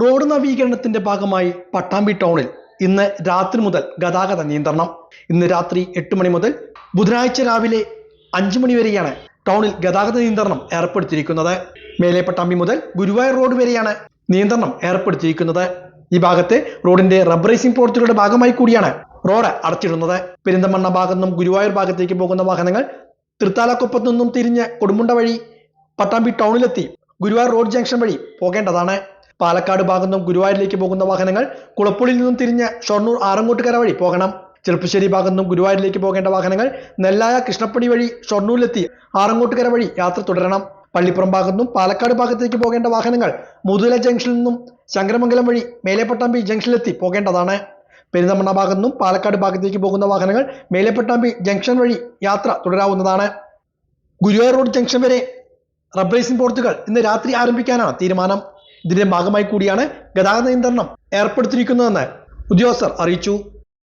Road നവീകരണത്തിന്റെ ഭാഗമായി പട്ടാമ്പി ടൗണിൽ ഇന്ന് രാത്രി മുതൽ ഗതാഗത നിയന്ത്രണം. ഇന്ന് രാത്രി 8 മണി മുതൽ ബുധനാഴ്ച രാവിലെ 5 മണി വരെയാണ് ടൗണിൽ ഗതാഗത നിയന്ത്രണം ഏർപ്പെടുത്തിയിരിക്കുന്നത്. മേലെ പട്ടാമ്പി മുതൽ ഗുരുവായൂർ റോഡ് വരെയാണ് നിയന്ത്രണം ഏർപ്പെടുത്തിയിരിക്കുന്നത്. ഈ ഭാഗത്തെ റോഡിന്റെ റബ്ബറൈസിംഗ് പ്രവൃത്തികളുടെ ഭാഗമായി കൂടിയാണ് റോഡ് അടച്ചിടുന്നത്. പെരിന്തമണ്ണ ഭാഗത്തു നിന്നും ഗുരുവായൂർ ഭാഗത്തേക്ക് പോകുന്ന വാഹനങ്ങൾ തൃത്താലക്കൊപ്പത്തു നിന്നും തിരിഞ്ഞ് കൊടുമുണ്ട വഴി പട്ടാമ്പി ടൗണിലെത്തി ഗുരുവായൂർ റോഡ് ജംഗ്ഷൻ വഴി പോകേണ്ടതാണ്. പാലക്കാട് ഭാഗത്തു നിന്നും ഗുരുവായൂരിലേക്ക് പോകുന്ന വാഹനങ്ങൾ കുളപ്പുള്ളിൽ നിന്നും തിരിഞ്ഞ് ഷൊർണൂർ ആറങ്ങോട്ടുകര വഴി പോകണം. ചെറുപ്പശ്ശേരി ഭാഗത്തു നിന്നും ഗുരുവായൂരിലേക്ക് പോകേണ്ട വാഹനങ്ങൾ നെല്ലായ കൃഷ്ണപ്പടി വഴി ഷൊർണൂരിലെത്തി ആറങ്ങോട്ടുകര വഴി യാത്ര തുടരണം. പള്ളിപ്പുറം ഭാഗത്തു നിന്നും പാലക്കാട് ഭാഗത്തേക്ക് പോകേണ്ട വാഹനങ്ങൾ മുതുല ജംഗ്ഷനിൽ നിന്നും ശങ്കരമംഗലം വഴി മേലെപ്പട്ടാമ്പി ജംഗ്ഷനിലെത്തി പോകേണ്ടതാണ്. പെരിന്തമണ്ണ ഭാഗത്തു നിന്നും പാലക്കാട് ഭാഗത്തേക്ക് പോകുന്ന വാഹനങ്ങൾ മേലെപ്പട്ടാമ്പി ജംഗ്ഷൻ വഴി യാത്ര തുടരാവുന്നതാണ്. ഗുരുവായൂർ റോഡ് ജംഗ്ഷൻ വരെ റബ്ബറൈസിംഗ് പ്രവൃത്തികൾ ഇന്ന് രാത്രി ആരംഭിക്കാനാണ് തീരുമാനം. ഇതിന്റെ ഭാഗമായി കൂടിയാണ് ഗതാഗത നിയന്ത്രണം ഏർപ്പെടുത്തിയിരിക്കുന്നതെന്ന് ഉദ്യോഗസ്ഥർ അറിയിച്ചു.